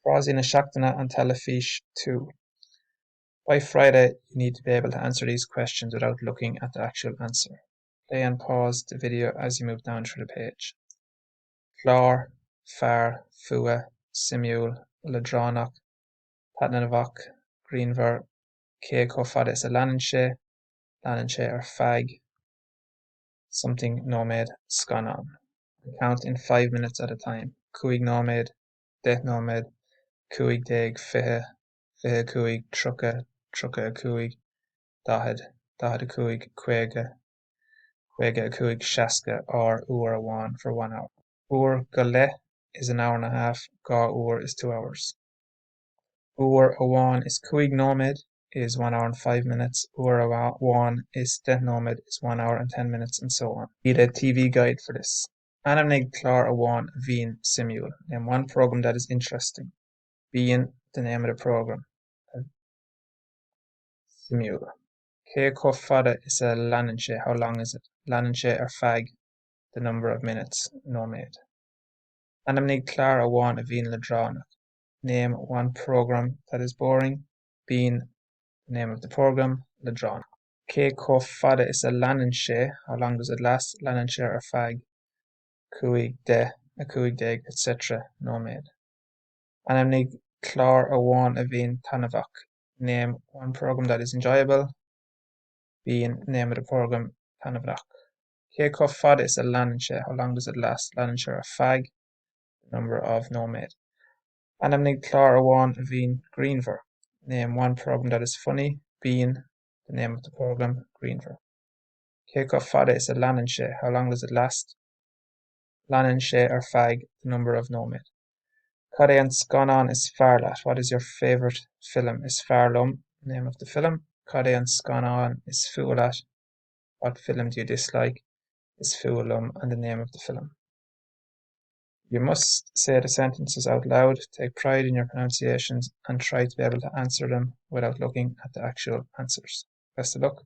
Frásaí na seachtaine an Teilifís 2. By Friday, you need to be able to answer these questions without looking at the actual answer. Play and pause the video as you move down through the page. Chlár, fear, fua, simúl, ladránach, patnanavach, greenver, cé có fada is a leanann sé ar feadh, something nóméad scanán. Count in 5 minutes at a time. Cúig nóméad, 10 nóméad, cúig déag, fiche, fiche cúig, trucha, trucha a cúig, dahad, dahad a cúig, cuige, cuige a cúig, seasca, or uair amháin for 1 hour. Uair go leith is an hour and a half, gá uair is 2 hours. Uair amháin is cúig nóméad is 1 hour and 5 minutes. Uair amháin is 10 nóméad is 1 hour and 10 minutes, and so on. Need a TV guide for this. Anam nig chlár amháin bhín simúl. Name one program that is interesting. Bhín, the name of the program. Simúl. Cé có fada is a leanann sé. How long is it? Leanann sé ar feadh, the number of minutes, nóméad. Anam nig chlár amháin a bhín ladránach. Name one program that is boring. Bhín, the name of the program, ladránach. Cé có fada is a leanann sé. How long does it last? Leanann sé ar feadh, cúig de, a cúig déag, etc. nóméad. Anam nig chlár amháin a bhín tanavach. Name one program that is enjoyable. Bhín, name of the program, tanavach. Cé có fada is a leanann sé. How long does it last? Leanann sé ar feadh, the number of nóméad. Anam nig chlár amháin a bhín greenver. Name one program that is funny. Bhín, the name of the program, greenver. Cé có fada is a leanann sé. How long does it last? Leanann sé ar feadh, the number of nóméad. Cad é an scanán is fearr leat. What is your favourite film? Is fearr lum, name of the film. Cad é an scanán is fua leat. What film do you dislike? Is fua lum, and the name of the film. You must say the sentences out loud, take pride in your pronunciations, and try to be able to answer them without looking at the actual answers. Best of luck.